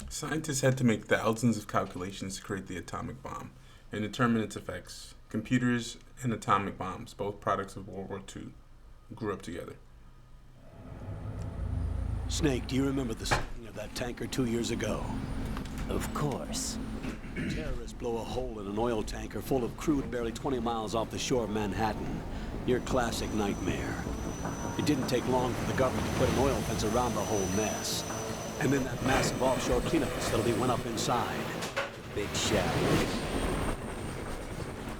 Scientists had to make thousands of calculations to create the atomic bomb and determine its effects. Computers and atomic bombs, both products of World War II, grew up together. Snake, do you remember the sinking of that tanker 2 years ago? Of course. Terrorists blow a hole in an oil tanker full of crude barely 20 miles off the shore of Manhattan. Your classic nightmare. It didn't take long for the government to put an oil fence around the whole mess. And then that massive offshore cleanup facility went up inside. Big shell.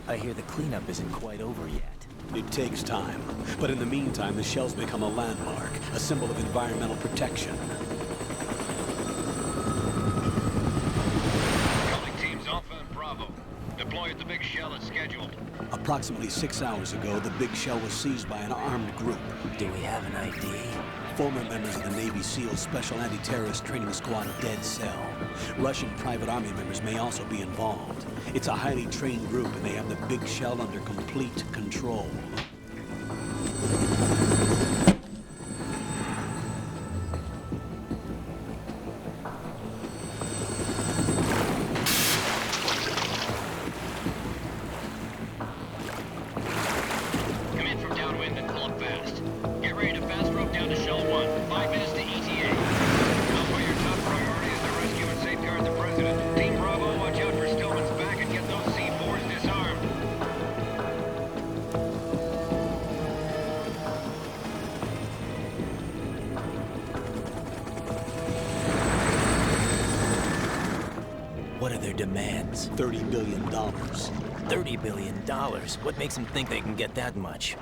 I hear the cleanup isn't quite over yet. It takes time. But in the meantime, the shell's become a landmark, a symbol of environmental protection. Calling teams Alpha and Bravo. Deploy at the Big Shell as scheduled. Approximately 6 hours ago, the Big Shell was seized by an armed group. Do we have an ID? Former members of the Navy SEAL Special Anti-Terrorist Training Squad Dead Cell. Russian private army members may also be involved. It's a highly trained group, and they have the Big Shell under complete control. Come in from downwind and pull up fast. Get ready to fast rope down to Shell 1. 5 minutes to ETA. Alpha, your top priority is to rescue and safeguard the President. Team Bravo, watch out for Stillman's back and get those C4s disarmed. What are their demands? $30 billion. $30 billion? What makes them think they can get that much?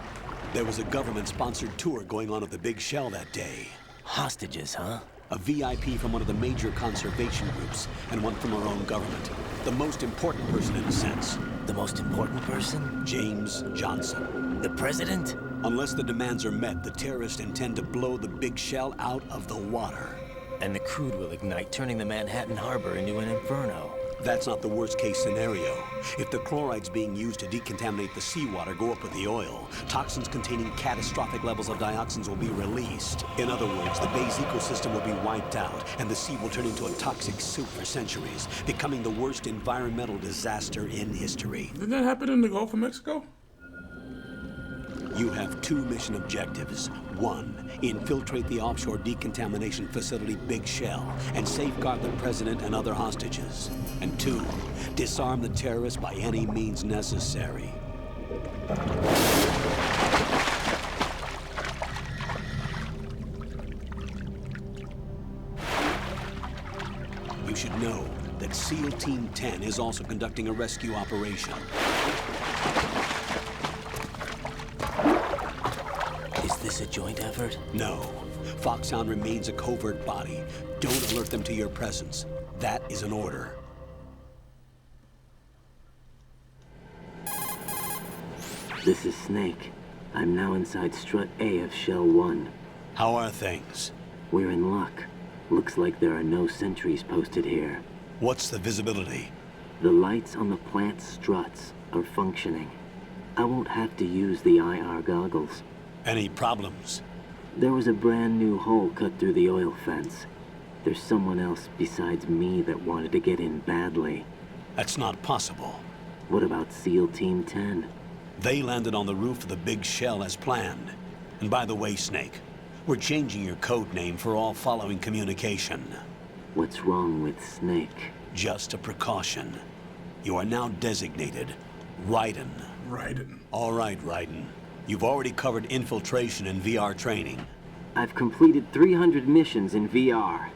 There was a government-sponsored tour going on at the Big Shell that day. Hostages, huh? A VIP from one of the major conservation groups, and one from our own government. The most important person in a sense. The most important person? James Johnson. The president? Unless the demands are met, the terrorists intend to blow the Big Shell out of the water. And the crude will ignite, turning the Manhattan Harbor into an inferno. That's not the worst-case scenario. If the chlorides being used to decontaminate the seawater go up with the oil, toxins containing catastrophic levels of dioxins will be released. In other words, the bay's ecosystem will be wiped out, and the sea will turn into a toxic soup for centuries, becoming the worst environmental disaster in history. Didn't that happen in the Gulf of Mexico? You have 2 mission objectives. 1, infiltrate the offshore decontamination facility Big Shell and safeguard the president and other hostages. And 2, disarm the terrorists by any means necessary. You should know that SEAL Team 10 is also conducting a rescue operation. Is this a joint effort? No. Foxhound remains a covert body. Don't alert them to your presence. That is an order. This is Snake. I'm now inside Strut A of Shell 1. How are things? We're in luck. Looks like there are no sentries posted here. What's the visibility? The lights on the plant's struts are functioning. I won't have to use the IR goggles. Any problems? There was a brand new hole cut through the oil fence. There's someone else besides me that wanted to get in badly. That's not possible. What about SEAL Team 10? They landed on the roof of the Big Shell as planned. And by the way, Snake, we're changing your code name for all following communication. What's wrong with Snake? Just a precaution. You are now designated Raiden. Raiden. All right, Raiden. You've already covered infiltration and VR training. I've completed 300 missions in VR.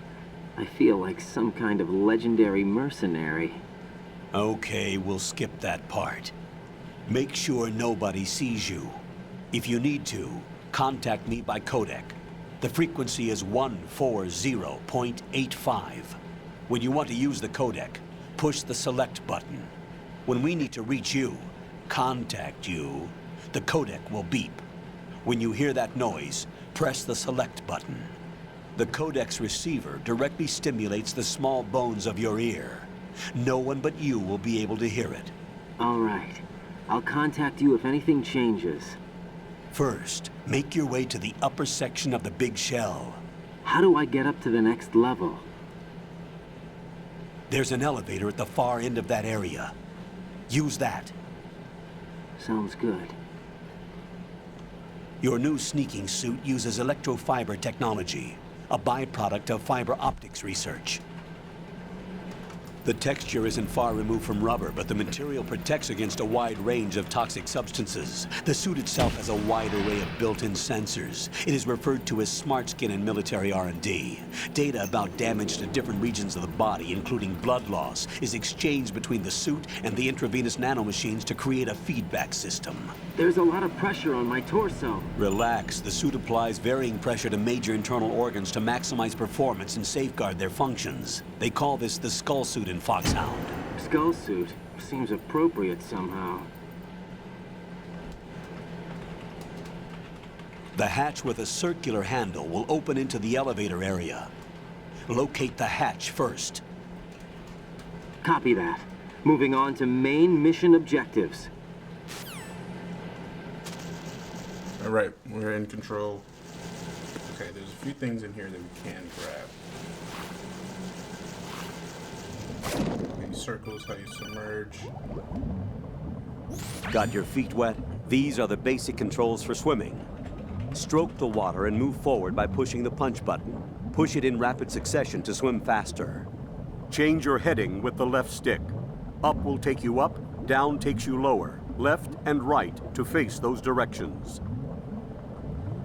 I feel like some kind of legendary mercenary. Okay, we'll skip that part. Make sure nobody sees you. If you need to, contact me by codec. The frequency is 140.85. When you want to use the codec, push the select button. When we need to reach you, contact you, the codec will beep. When you hear that noise, press the select button. The codec's receiver directly stimulates the small bones of your ear. No one but you will be able to hear it. All right. I'll contact you if anything changes. First, make your way to the upper section of the Big Shell. How do I get up to the next level? There's an elevator at the far end of that area. Use that. Sounds good. Your new sneaking suit uses electrofiber technology, a byproduct of fiber optics research. The texture isn't far removed from rubber, but the material protects against a wide range of toxic substances. The suit itself has a wide array of built-in sensors. It is referred to as smart skin in military R&D. Data about damage to different regions of the body, including blood loss, is exchanged between the suit and the intravenous nanomachines to create a feedback system. There's a lot of pressure on my torso. Relax. The suit applies varying pressure to major internal organs to maximize performance and safeguard their functions. They call this the skull suit in Foxhound. Skull suit seems appropriate somehow. The hatch with a circular handle will open into the elevator area. Locate the hatch first. Copy that. Moving on to main mission objectives. All right, we're in control. Okay, there's a few things in here that we can grab. These circles, how you submerge. Got your feet wet? These are the basic controls for swimming. Stroke the water and move forward by pushing the punch button. Push it in rapid succession to swim faster. Change your heading with the left stick. Up will take you up, down takes you lower, left and right to face those directions.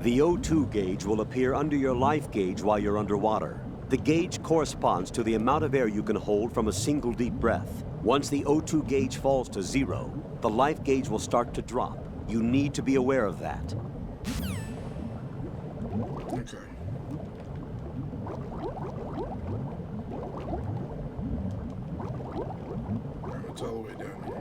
The O2 gauge will appear under your life gauge while you're underwater. The gauge corresponds to the amount of air you can hold from a single deep breath. Once the O2 gauge falls to 0, the life gauge will start to drop. You need to be aware of that. Okay. Alright, it's all the way down here.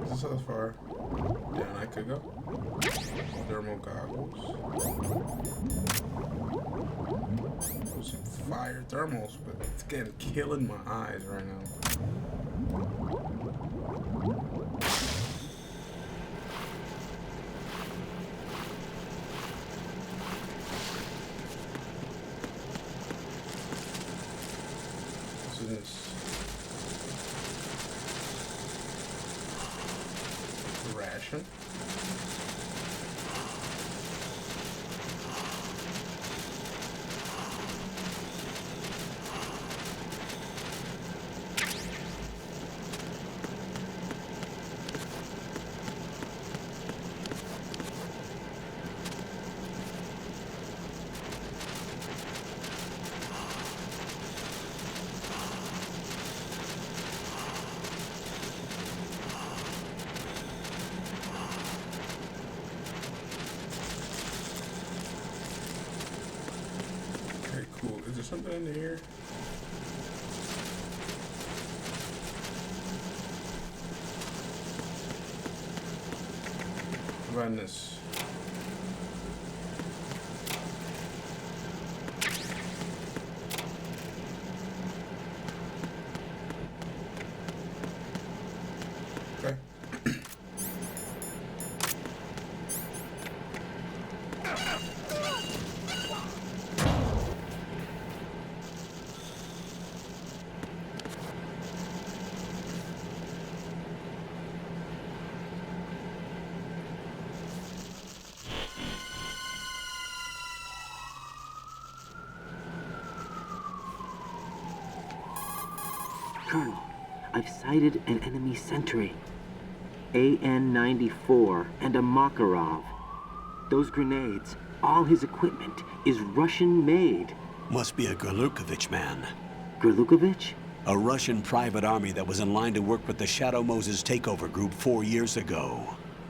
Is this how far down I could go? Thermal goggles. Those some fire thermals, but it's getting killing my eyes right now. This ration. Okay, cool. Is there something in here? Run this. Okay. Colonel, I've sighted an enemy sentry. AN-94 and a Makarov. Those grenades, all his equipment, is Russian-made. Must be a Gorlukovich man. Gorlukovich? A Russian private army that was in line to work with the Shadow Moses takeover group 4 years ago.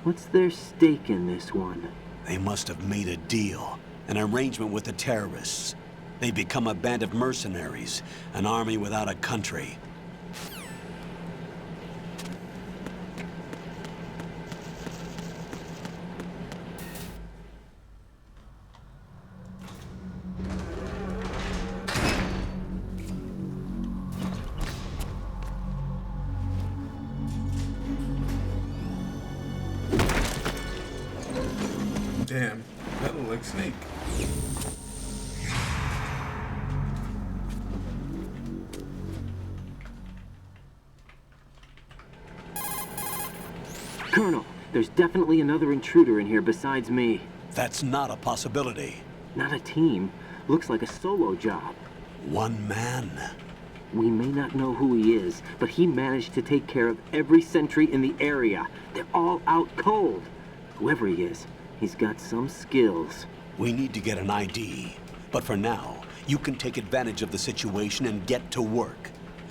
What's their stake in this one? They must have made a deal, an arrangement with the terrorists. They become a band of mercenaries, an army without a country. Damn, that look like Snake. Colonel, there's definitely another intruder in here besides me. That's not a possibility. Not a team. Looks like a solo job. One man. We may not know who he is, but he managed to take care of every sentry in the area. They're all out cold. Whoever he is, he's got some skills. We need to get an ID. But for now, you can take advantage of the situation and get to work.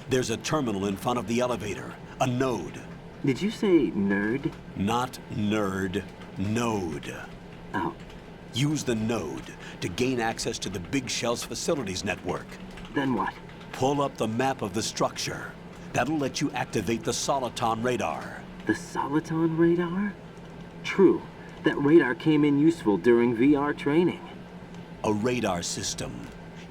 There's a terminal in front of the elevator. A node. Did you say nerd? Not nerd. Node. Oh, Use the node to gain access to the Big Shell's facilities network. then what? Pull up the map of the structure. That'll let you activate the Soliton radar. The Soliton radar? True. That radar came in useful during VR training. A radar system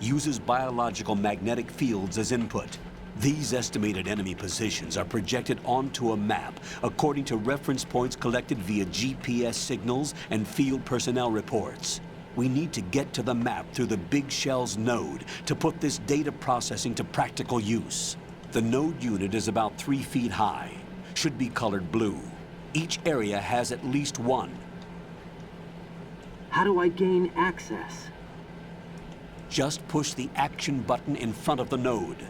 uses biological magnetic fields as input. These estimated enemy positions are projected onto a map according to reference points collected via GPS signals and field personnel reports. We need to get to the map through the Big Shell's node to put this data processing to practical use. The node unit is about 3 feet high, should be colored blue. Each area has at least one. How do I gain access? Just push the action button in front of the node.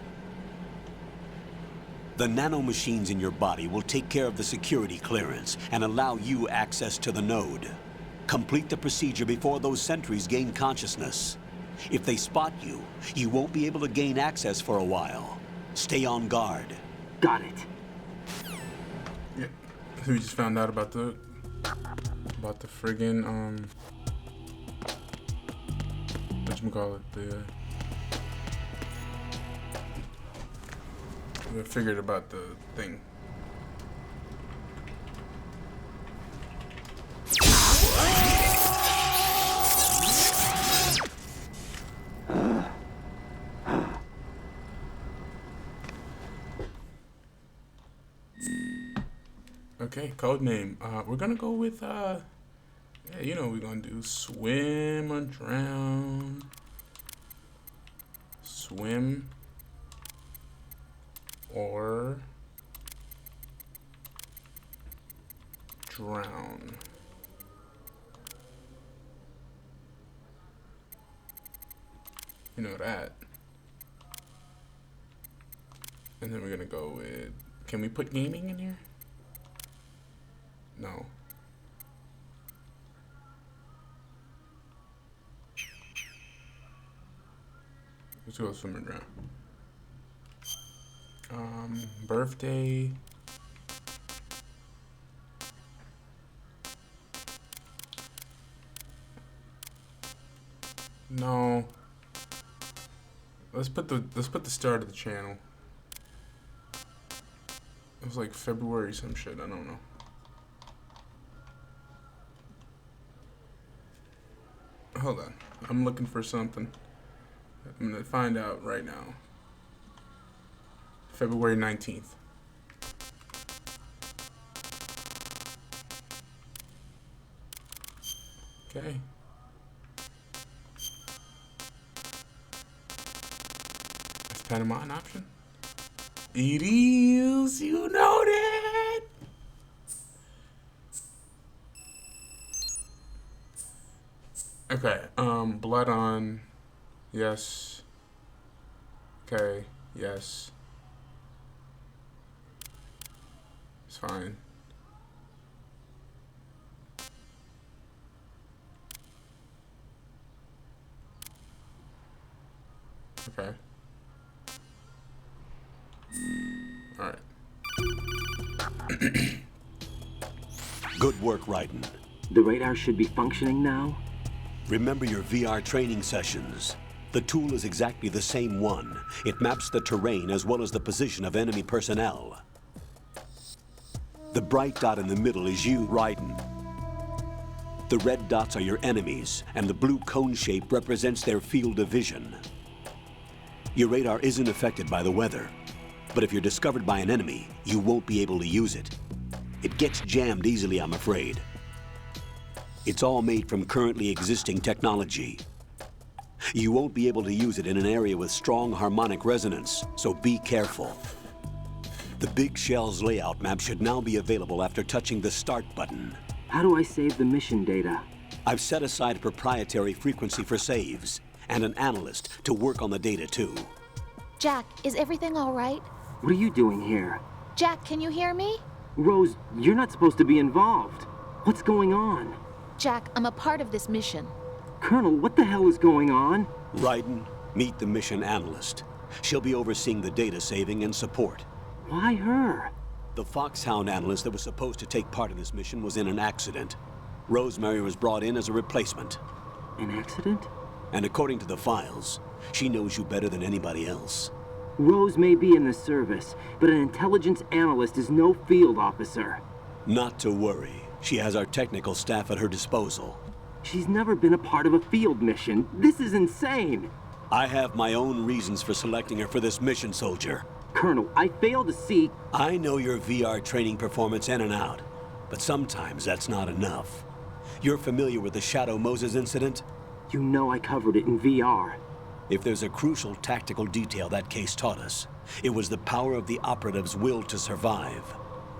The nanomachines in your body will take care of the security clearance and allow you access to the node. Complete the procedure before those sentries gain consciousness. If they spot you, you won't be able to gain access for a while. Stay on guard. Got it. Yeah. So we just found out about the friggin' whatchamacallit, we figured about the thing. Okay, code name. We're gonna go with yeah, you know what we're gonna do. Swim or drown. Swim or drown. You know that. And then we're gonna go with, can we put gaming in here? No. Let's go swim and drown. Birthday. No. Let's put the start of the channel. It was like February some shit, I don't know. Hold on. I'm looking for something. I'm gonna find out right now. February 19th. Okay. Is Panama an option? It is, you know that. Okay, blood on, yes. Okay, yes. It's fine. Okay. Alright. Good work, Raiden. The radar should be functioning now? Remember your VR training sessions. The tool is exactly the same one. It maps the terrain as well as the position of enemy personnel. The bright dot in the middle is you, Raiden. The red dots are your enemies, and the blue cone shape represents their field of vision. Your radar isn't affected by the weather, but if you're discovered by an enemy, you won't be able to use it. It gets jammed easily, I'm afraid. It's all made from currently existing technology. You won't be able to use it in an area with strong harmonic resonance, so be careful. The Big Shell's layout map should now be available after touching the Start button. How do I save the mission data? I've set aside a proprietary frequency for saves, and an analyst to work on the data too. Jack, is everything all right? What are you doing here? Jack, can you hear me? Rose, you're not supposed to be involved. What's going on? Jack, I'm a part of this mission. Colonel, what the hell is going on? Raiden, meet the mission analyst. She'll be overseeing the data saving and support. Why her? The Foxhound analyst that was supposed to take part in this mission was in an accident. Rosemary was brought in as a replacement. An accident? And according to the files, she knows you better than anybody else. Rose may be in the service, but an intelligence analyst is no field officer. Not to worry. She has our technical staff at her disposal. She's never been a part of a field mission. This is insane. I have my own reasons for selecting her for this mission, soldier. Colonel, I fail to see... I know your VR training performance in and out, but sometimes that's not enough. You're familiar with the Shadow Moses incident? You know I covered it in VR. If there's a crucial tactical detail that case taught us, it was the power of the operative's will to survive.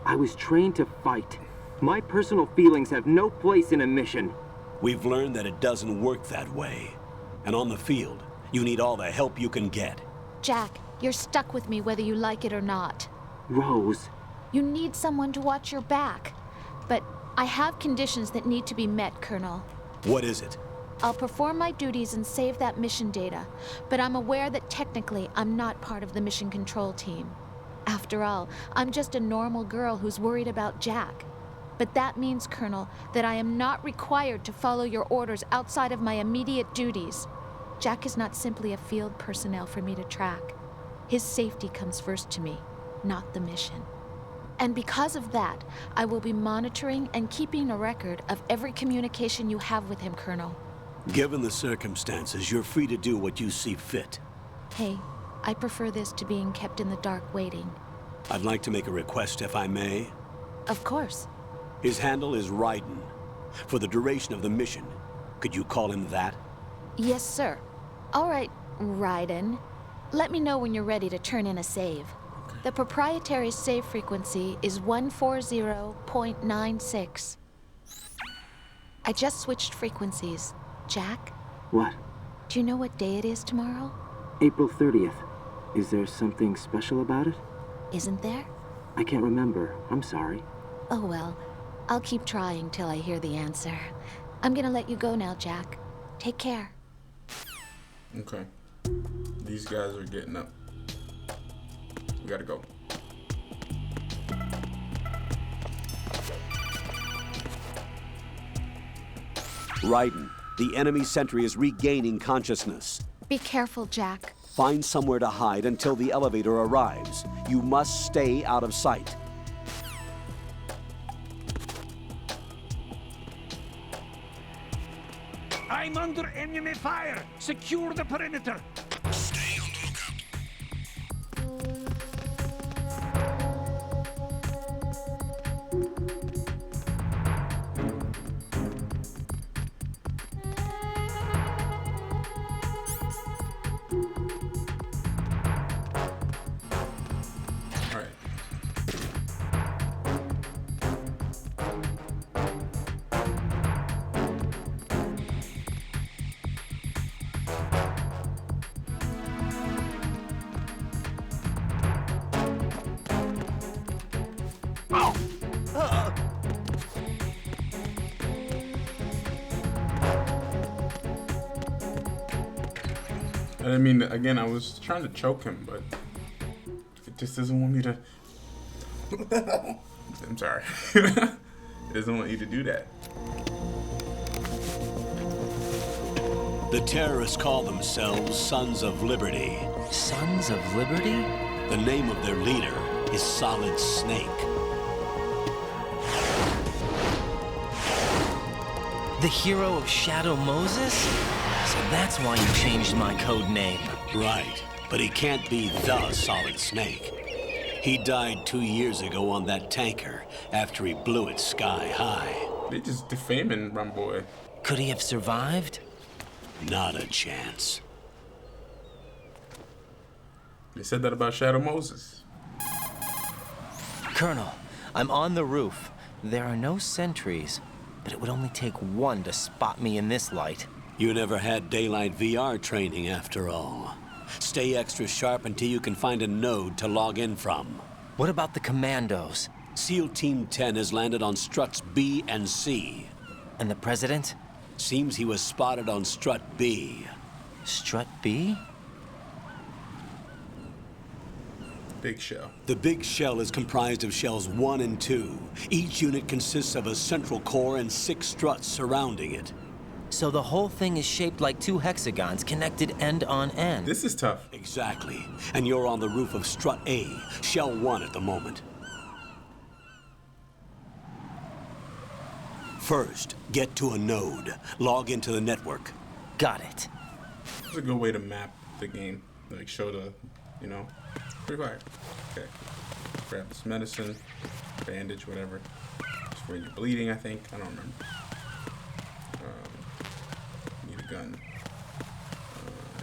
I was trained to fight. My personal feelings have no place in a mission. We've learned that it doesn't work that way. And on the field, you need all the help you can get. Jack, you're stuck with me whether you like it or not. Rose. You need someone to watch your back. But I have conditions that need to be met, Colonel. What is it? I'll perform my duties and save that mission data, but I'm aware that technically I'm not part of the mission control team. After all, I'm just a normal girl who's worried about Jack. But that means, Colonel, that I am not required to follow your orders outside of my immediate duties. Jack is not simply a field personnel for me to track. His safety comes first to me, not the mission. And because of that, I will be monitoring and keeping a record of every communication you have with him, Colonel. Given the circumstances, you're free to do what you see fit. Hey, I prefer this to being kept in the dark waiting. I'd like to make a request, if I may. Of course. His handle is Raiden. For the duration of the mission, could you call him that? Yes, sir. All right, Raiden. Let me know when you're ready to turn in a save. The proprietary save frequency is 140.96. I just switched frequencies. Jack, What? do you know what day it is tomorrow? April 30th. Is there something special about it? Isn't there? I can't remember. I'm sorry. Oh well, I'll keep trying till I hear the answer. I'm gonna let you go now, Jack. Take care. Okay. These guys are getting up. We gotta go. Raiden, the enemy sentry is regaining consciousness. Be careful, Jack. Find somewhere to hide until the elevator arrives. You must stay out of sight. I'm under enemy fire. Secure the perimeter. Stay on the lookout. All right. I mean, again, I was trying to choke him, but it just doesn't want me to. What the hell? I'm sorry. It doesn't want you to do that. The terrorists call themselves Sons of Liberty. Sons of Liberty? The name of their leader is Solid Snake. The hero of Shadow Moses? So that's why you changed my code name. Right, but he can't be the Solid Snake. He died 2 years ago on that tanker after he blew it sky high. They just defaming my boy. Could he have survived? Not a chance. They said that about Shadow Moses. Colonel, I'm on the roof. There are no sentries, but it would only take one to spot me in this light. You never had daylight VR training after all. Stay extra sharp until you can find a node to log in from. What about the commandos? SEAL Team 10 has landed on Struts B and C. And the president? Seems he was spotted on Strut B. Strut B? Big shell. The big shell is comprised of shells 1 and 2. Each unit consists of a central core and 6 struts surrounding it. So the whole thing is shaped like 2 hexagons connected end on end. This is tough. Exactly. And you're on the roof of Strut A, shell 1 at the moment. First, get to a node. Log into the network. Got it. It's a good way to map the game. Like, show the, you know, pretty fire. Okay. Grab this medicine, bandage, whatever. It's for your bleeding, I think. I don't remember. Need a gun.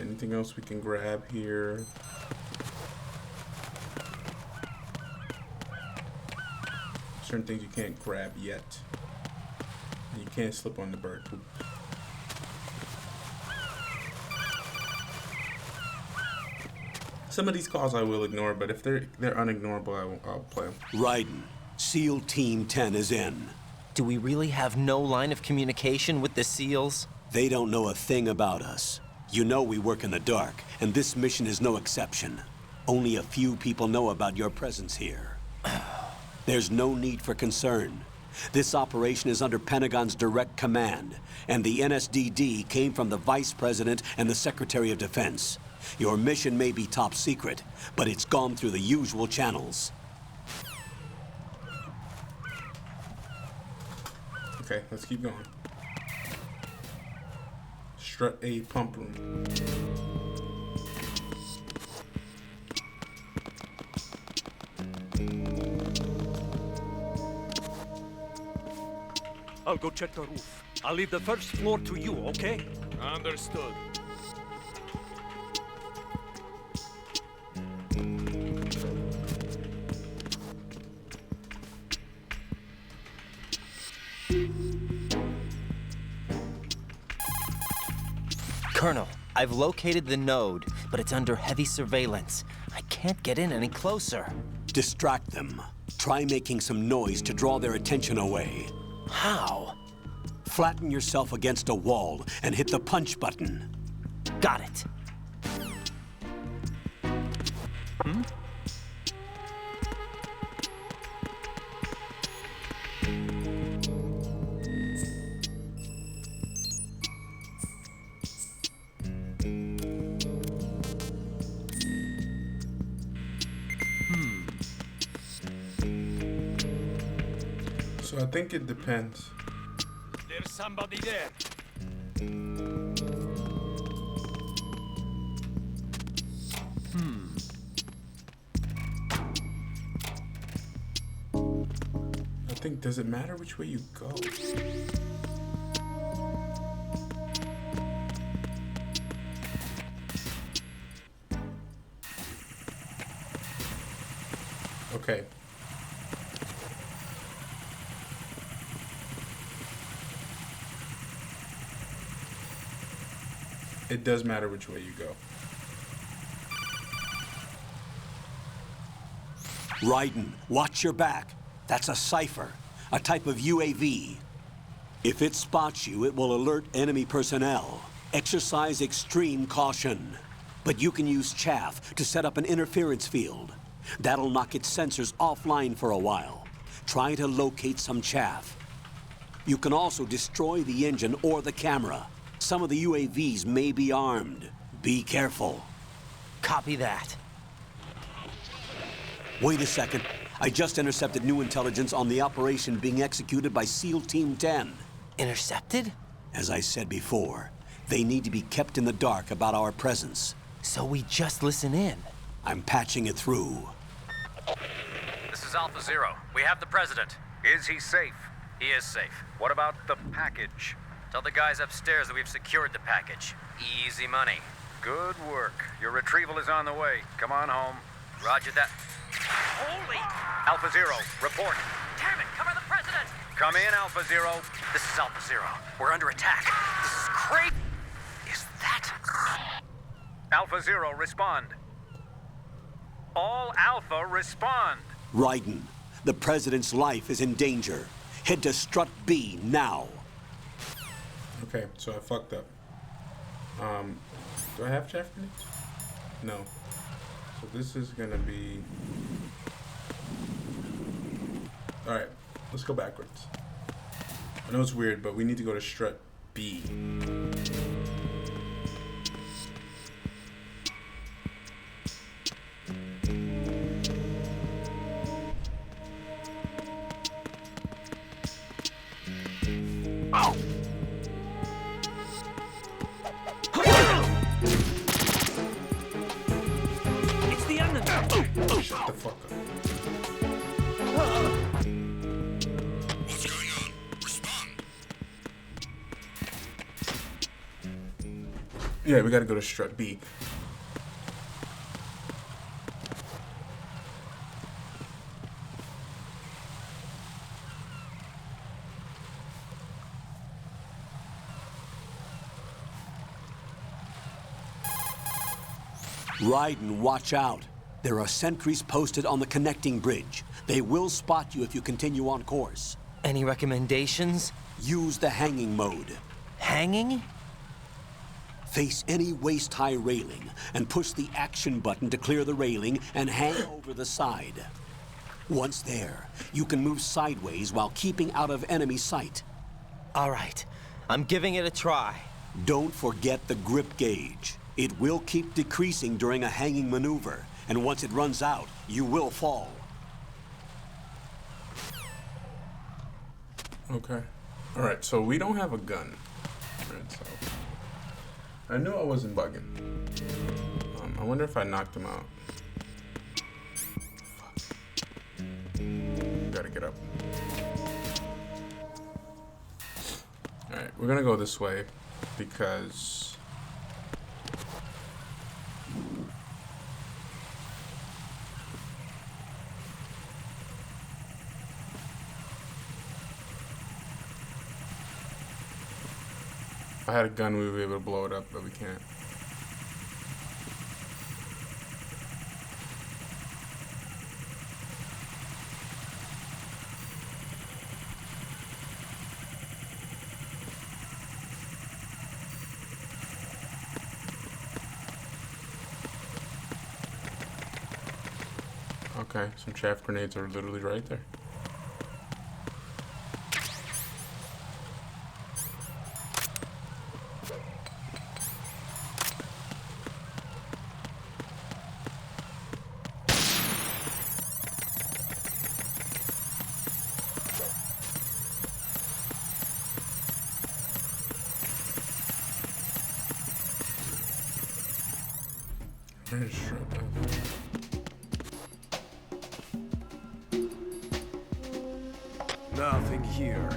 Anything else we can grab here? Certain things you can't grab yet. You can't slip on the bird poop. Some of these calls I will ignore, but if they're unignorable, I'll play them. Raiden, SEAL Team 10 is in. Do we really have no line of communication with the SEALs? They don't know a thing about us. You know we work in the dark, and this mission is no exception. Only a few people know about your presence here. There's no need for concern. This operation is under Pentagon's direct command, and the NSDD came from the Vice President and the Secretary of Defense. Your mission may be top secret, but it's gone through the usual channels. Okay, let's keep going. Strut A pump room. I'll go check the roof. I'll leave the first floor to you, okay? Understood. Colonel, I've located the node, but it's under heavy surveillance. I can't get in any closer. Distract them. Try making some noise to draw their attention away. How? Flatten yourself against a wall and hit the punch button. Got it. So I think it depends. There's somebody there. I think, does it matter which way you go? Okay. It does matter which way you go. Raiden, watch your back. That's a cipher, a type of UAV. If it spots you, it will alert enemy personnel. Exercise extreme caution. But you can use chaff to set up an interference field. That'll knock its sensors offline for a while. Try to locate some chaff. You can also destroy the engine or the camera. Some of the UAVs may be armed. Be careful. Copy that. Wait a second. I just intercepted new intelligence on the operation being executed by SEAL Team 10. Intercepted? As I said before, they need to be kept in the dark about our presence. So we just listen in. I'm patching it through. This is Alpha Zero. We have the president. Is he safe? He is safe. What about the package? Tell the guys upstairs that we've secured the package. Easy money. Good work. Your retrieval is on the way. Come on home. Roger that. Holy! Alpha Zero, report. Damn it! Cover the president! Come in, Alpha Zero. This is Alpha Zero. We're under attack. This is crazy. Is that? Alpha Zero, respond. All Alpha, respond. Raiden, the president's life is in danger. Head to Strut B now. Okay, so I fucked up. Do I have chaff grenades? No. So this is gonna be... Alright, let's go backwards. I know it's weird, but we need to go to Strut B. It's the enemy! Shut the fuck up. What's going on? Respond. Yeah, we gotta go to Strut B. Raiden, watch out. There are sentries posted on the connecting bridge. They will spot you if you continue on course. Any recommendations? Use the hanging mode. Hanging? Face any waist-high railing and push the action button to clear the railing and hang over the side. Once there, you can move sideways while keeping out of enemy sight. All right, I'm giving it a try. Don't forget the grip gauge. It will keep decreasing during a hanging maneuver, and once it runs out, you will fall. Okay. Alright, so we don't have a gun. Right, so I knew I wasn't bugging. I wonder if I knocked him out. Fuck. Gotta get up. Alright, we're gonna go this way because if I had a gun, we would be able to blow it up, but we can't. Okay, some chaff grenades are literally right there. Where's Strut F? Nothing here.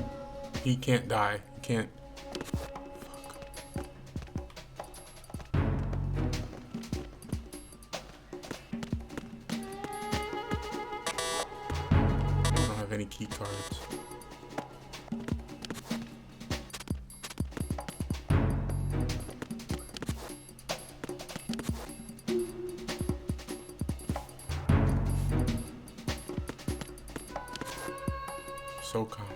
He can't die. He can't. I don't have any key cards. So calm.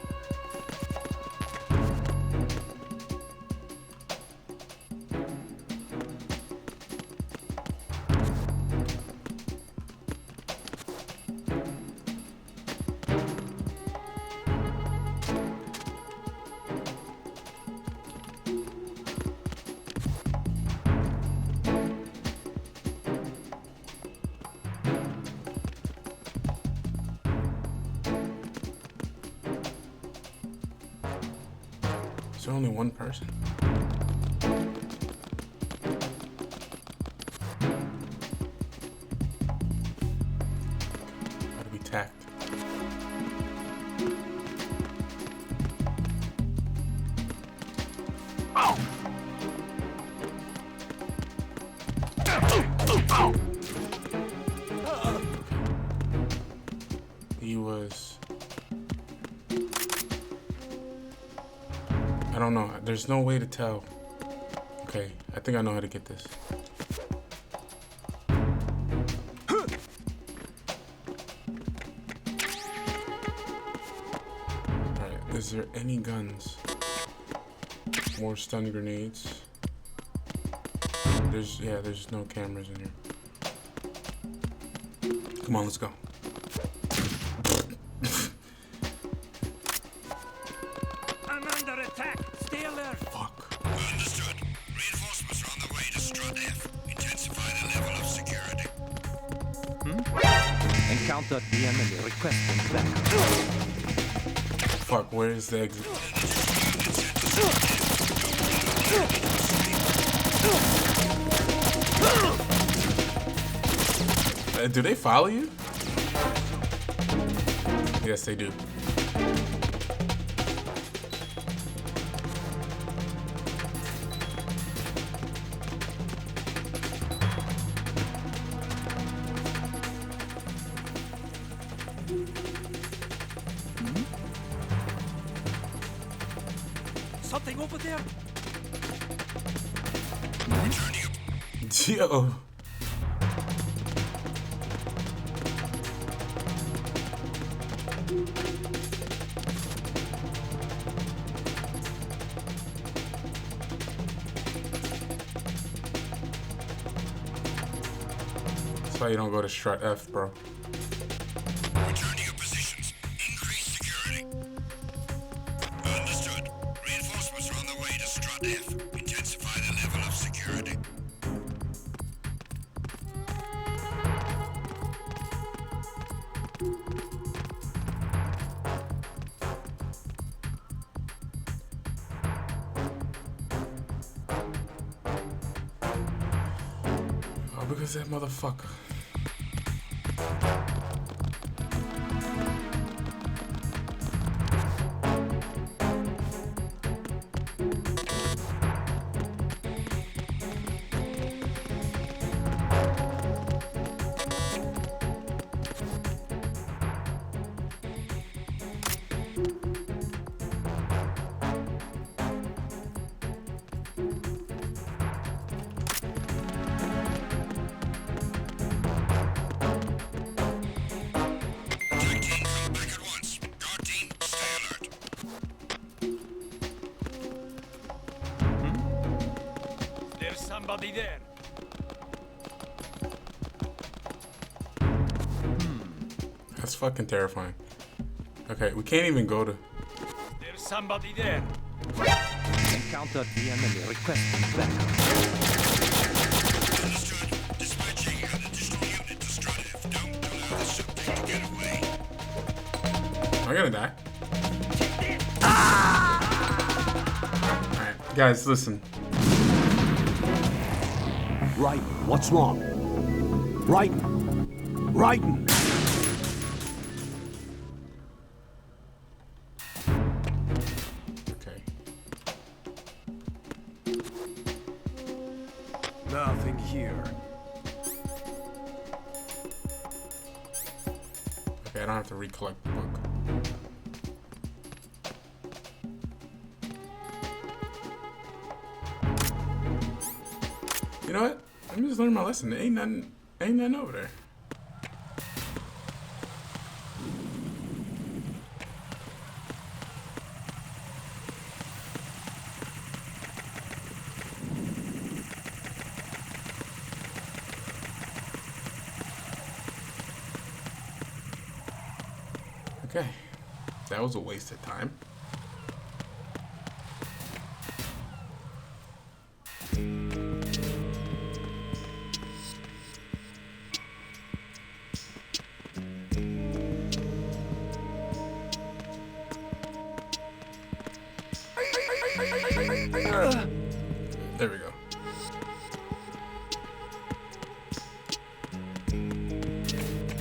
Is there only one person? Gotta be tacked. He was... I don't know. There's no way to tell. Okay, I think I know how to get this. Alright, is there any guns? More stun grenades. There's no cameras in here. Come on, let's go. I'm under attack. Stay alert. Fuck. Understood. Reinforcements are on the way to Strut F. Intensify the level of security. Encountered the enemy requesting backup. Fuck, where is the exit? Do they follow you? Yes, they do. Something over there. Yo. That's why you don't go to Strut F, bro. Return to your positions. Increase security. Understood. Reinforcements are on the way to Strut F. Intensify the level of security. Oh, because that motherfucker. Somebody there. That's fucking terrifying. Okay, we can't even go to... There's somebody there. Encountered the enemy requesting backup. Understood. Dispatching an additional unit to Strut F. Don't allow the subject to get away. I'm gonna die. Alright, guys, listen. Right, what's wrong? Raiden! Raiden! Okay. Nothing here. Okay, I don't have to recollect the book. You know what? Let me just learn my lesson. Ain't nothing over there. Okay, that was a waste of time. There we go.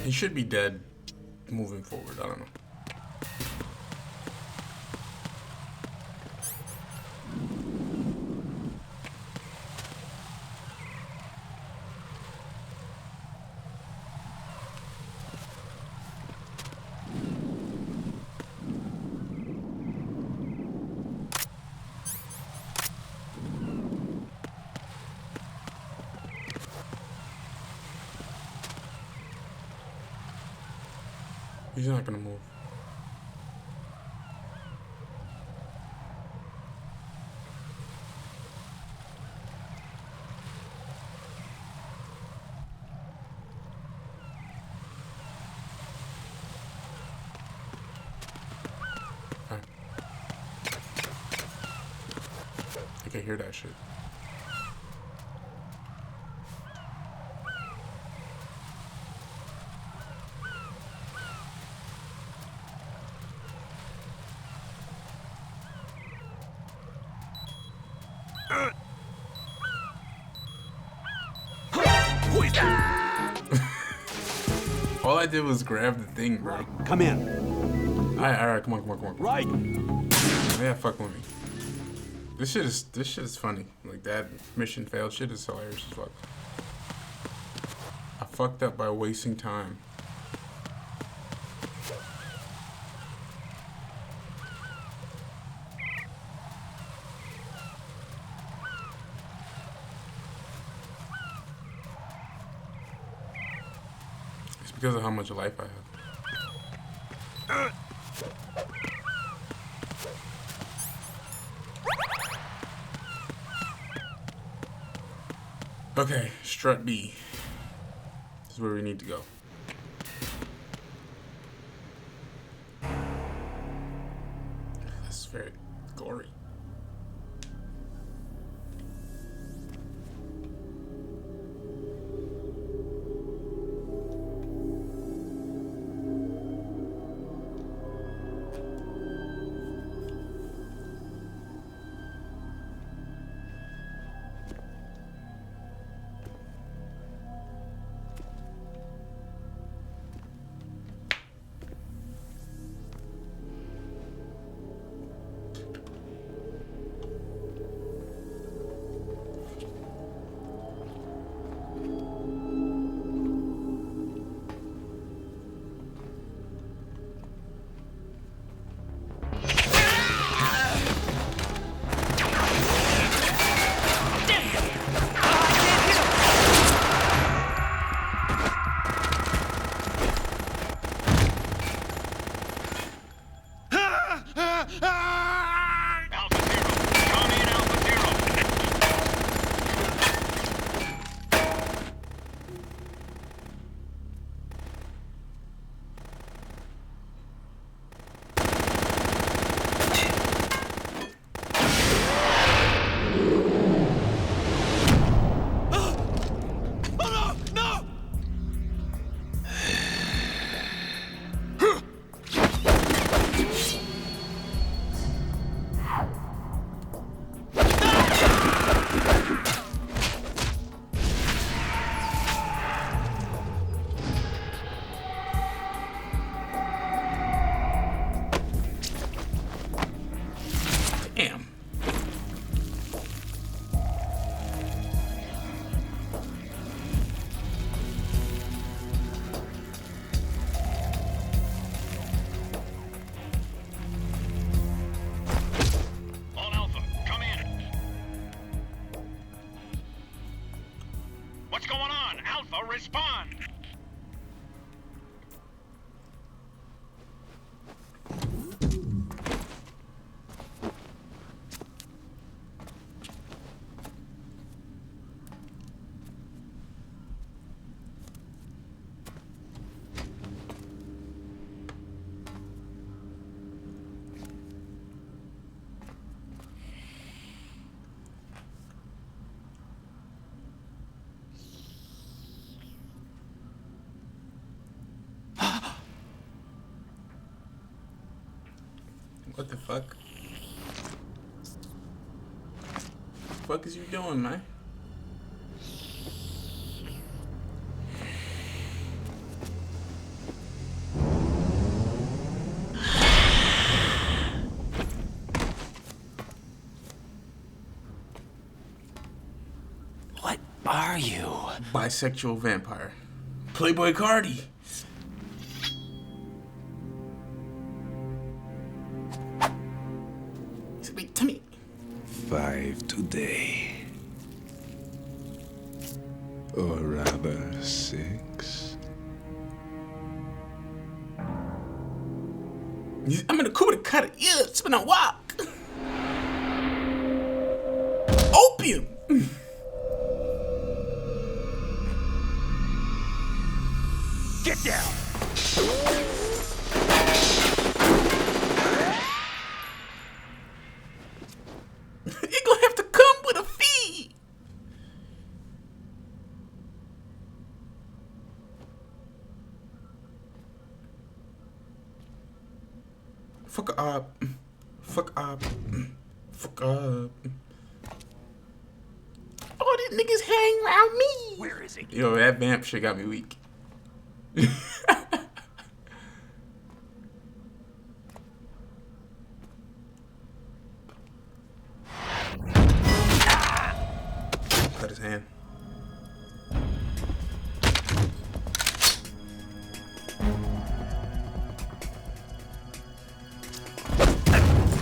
He should be dead moving forward. I don't know. He's not gonna move. I can hear that shit. All I did was grab the thing, bro. Come in. Alright, come on. Right. Yeah, fuck with me. This shit is funny. Like, that mission failed shit is hilarious as fuck. I fucked up by wasting time. It's because of how much life I have. Okay, Strut B. This is where we need to go. This is very gory. Damn. All Alpha, come in. What's going on? Alpha, respond. What the fuck? What the fuck is you doing, man? What are you? Bisexual vampire. Playboy Cardi. Speak to me. 5 today. Or rather 6. I'm in a coup to cut it. Yeah, it's been a walk. Opium. Get down! You're gonna have to come with a fee. Fuck up. Fuck up. Fuck up. All these niggas hang around me. Where is he? Yo, that vamp shit got me weak. Cut his hand.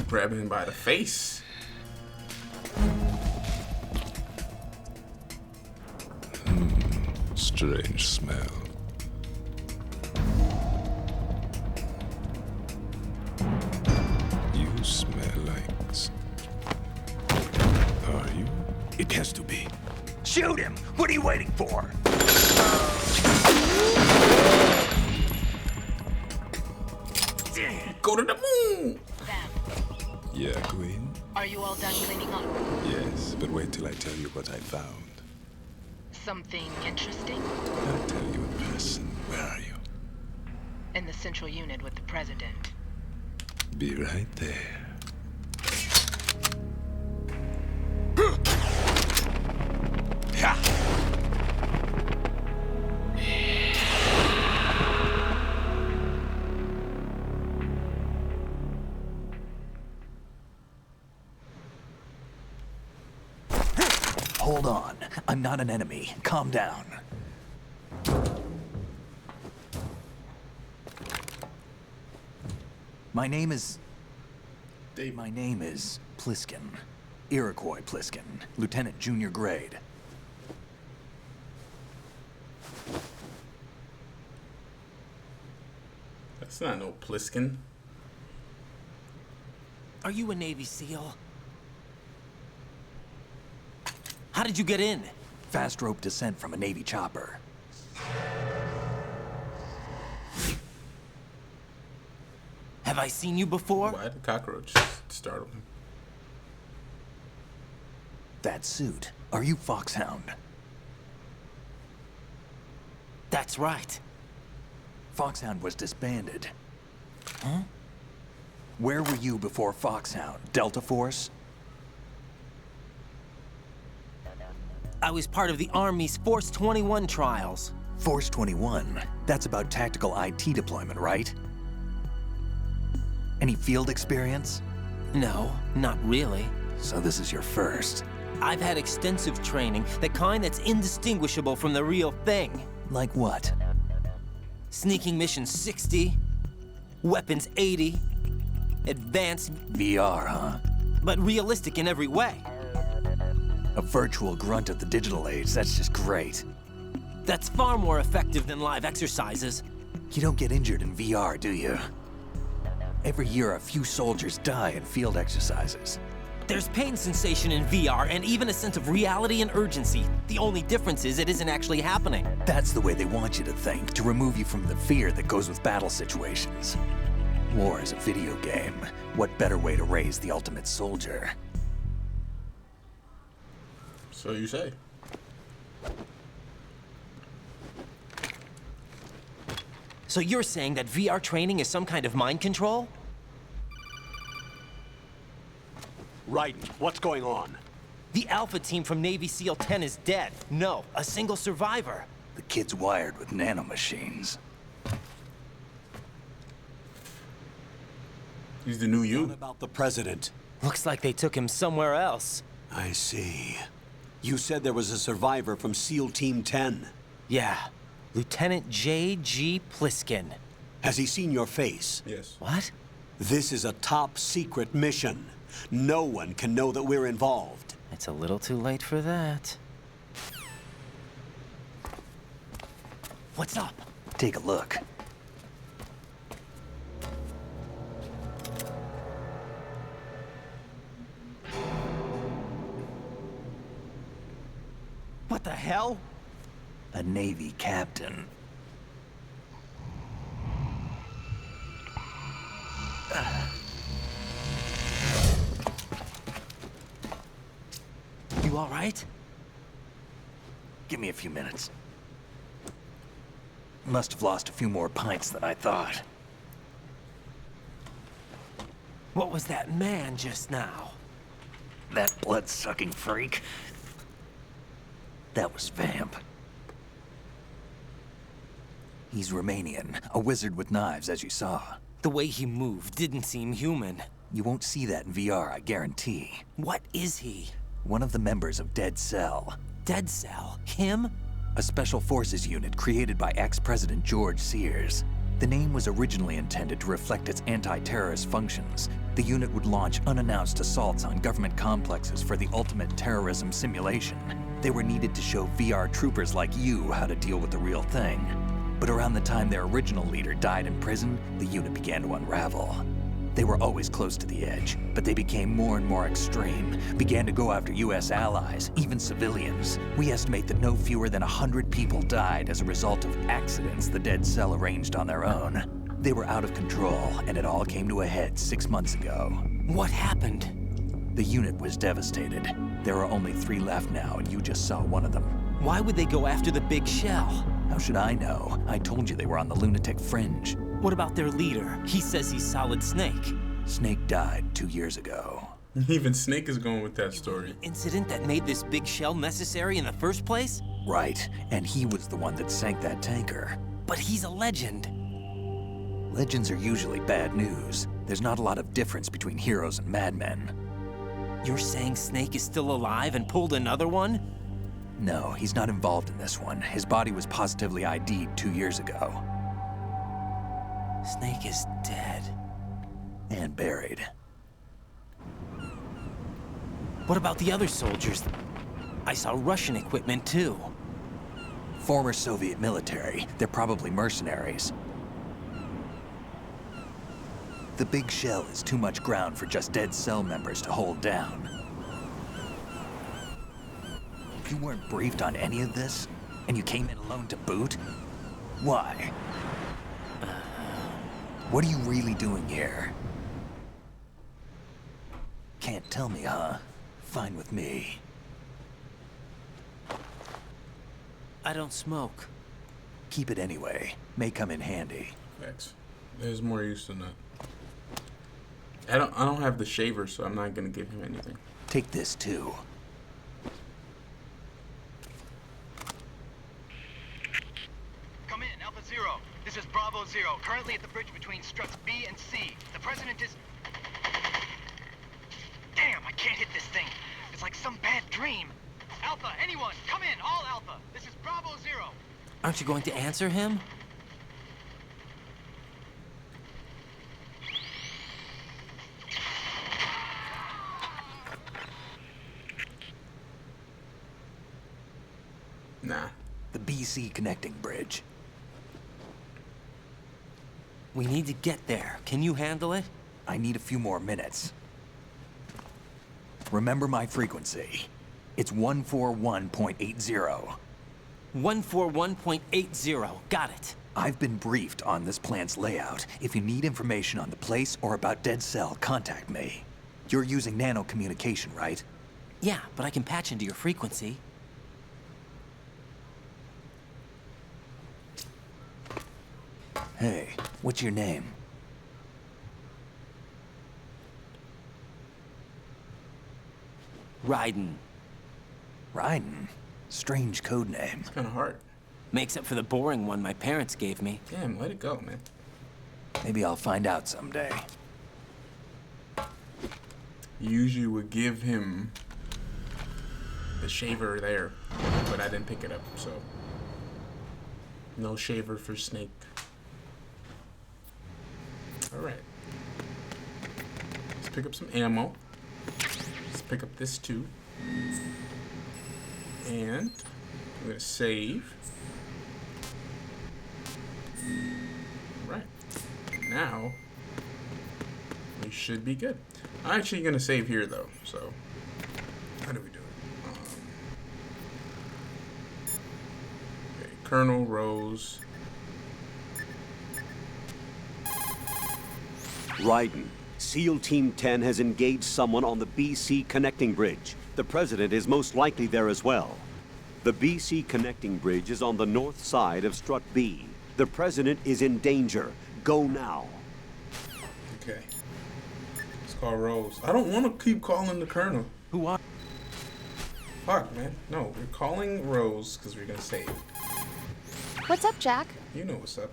Grabbing him by the face. Strange smell. You smell like... Are you? It has to be. Shoot him! What are you waiting for? Go to the moon. Yeah, Queen? Are you all done cleaning up? Yes, but wait till I tell you what I found. Something interesting? I'll tell you in person. Where are you? In the central unit with the president. Be right there. Hold on. I'm not an enemy. Calm down. My name is Pliskin. Iroquois Pliskin. Lieutenant Junior Grade. That's not no Pliskin. Are you a Navy SEAL? How did you get in? Fast rope descent from a Navy chopper. Have I seen you before? Why did the cockroach startle him? That suit. Are you Foxhound? That's right. Foxhound was disbanded. Huh? Where were you before Foxhound? Delta Force? I was part of the Army's Force 21 trials. Force 21? That's about tactical IT deployment, right? Any field experience? No, not really. So this is your first. I've had extensive training, the kind that's indistinguishable from the real thing. Like what? Sneaking mission 60, weapons 80, advanced... VR, huh? But realistic in every way. A virtual grunt of the digital age, that's just great. That's far more effective than live exercises. You don't get injured in VR, do you? Every year, a few soldiers die in field exercises. There's pain sensation in VR and even a sense of reality and urgency. The only difference is it isn't actually happening. That's the way they want you to think, to remove you from the fear that goes with battle situations. War is a video game. What better way to raise the ultimate soldier? So you say. So you're saying that VR training is some kind of mind control? Right. What's going on? The Alpha team from Navy SEAL 10 is dead. No, a single survivor. The kid's wired with nanomachines. He's the new you. What about the president? Looks like they took him somewhere else. I see. You said there was a survivor from SEAL Team 10. Yeah. Lieutenant J.G. Pliskin. Has he seen your face? Yes. What? This is a top secret mission. No one can know that we're involved. It's a little too late for that. What's up? Take a look. What the hell? A Navy captain. You all right? Give me a few minutes. Must have lost a few more pints than I thought. What was that man just now? That blood-sucking freak. That was Vamp. He's Romanian, a wizard with knives, as you saw. The way he moved didn't seem human. You won't see that in VR, I guarantee. What is he? One of the members of Dead Cell. Dead Cell? Him? A special forces unit created by ex-President George Sears. The name was originally intended to reflect its anti-terrorist functions. The unit would launch unannounced assaults on government complexes for the ultimate terrorism simulation. They were needed to show VR troopers like you how to deal with the real thing. But around the time their original leader died in prison, the unit began to unravel. They were always close to the edge, but they became more and more extreme, began to go after US allies, even civilians. We estimate that no fewer than 100 people died as a result of accidents the Dead Cell arranged on their own. They were out of control, and it all came to a head 6 months ago. What happened? The unit was devastated. There are only 3 left now, and you just saw one of them. Why would they go after the big shell? How should I know? I told you they were on the lunatic fringe. What about their leader? He says he's Solid Snake. Snake died 2 years ago. Even Snake is going with that story. The incident that made this big shell necessary in the first place? Right, and he was the one that sank that tanker. But he's a legend. Legends are usually bad news. There's not a lot of difference between heroes and madmen. You're saying Snake is still alive and pulled another one? No, he's not involved in this one. His body was positively ID'd 2 years ago. Snake is dead. And buried. What about the other soldiers? I saw Russian equipment too. Former Soviet military. They're probably mercenaries. The big shell is too much ground for just Dead Cell members to hold down. You weren't briefed on any of this? And you came in alone to boot? Why? What are you really doing here? Can't tell me, huh? Fine with me. I don't smoke. Keep it anyway. May come in handy. Thanks. There's more use than that. I don't have the shaver, so I'm not gonna give him anything. Take this too. Come in, Alpha Zero. This is Bravo Zero, currently at the bridge between Struts B and C. The President is... Damn, I can't hit this thing. It's like some bad dream. Alpha, anyone, come in, all Alpha. This is Bravo Zero. Aren't you going to answer him? Nah. The BC connecting bridge. We need to get there. Can you handle it? I need a few more minutes. Remember my frequency. It's 141.80. 141.80. Got it. I've been briefed on this plant's layout. If you need information on the place or about Dead Cell, contact me. You're using nano communication, right? Yeah, but I can patch into your frequency. Hey, what's your name? Raiden. Raiden? Strange code name. It's kind of hard. Makes up for the boring one my parents gave me. Damn, let it go, man. Maybe I'll find out someday. Usually would give him the shaver there, but I didn't pick it up, so no shaver for Snake. Alright. Let's pick up some ammo. Let's pick up this too. And I'm gonna save. Right. Now we should be good. I'm actually gonna save here though, so how do we do it? Colonel Rose. Raiden, SEAL Team 10 has engaged someone on the BC connecting bridge. The president is most likely there as well. The BC connecting bridge is on the north side of Strut B. The president is in danger. Go now. Okay. Let's call Rose. I don't want to keep calling the Colonel. Who are? Fuck, man. No, we're calling Rose because we're gonna save. What's up, Jack? You know what's up.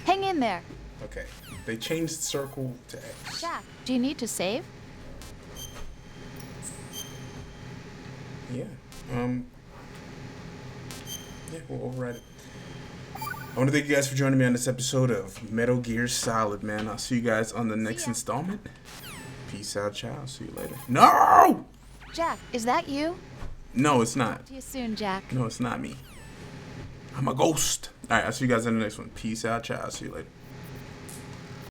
Hang in there. Okay. They changed circle to X. Jack, do you need to save? Yeah. Yeah, we'll override it. I want to thank you guys for joining me on this episode of Metal Gear Solid, man. I'll see you guys on the next installment. Peace out, ciao. See you later. No! Jack, is that you? No, it's not. See you soon, Jack. No, it's not me. I'm a ghost. All right, I'll see you guys in the next one. Peace out, ciao. See you later.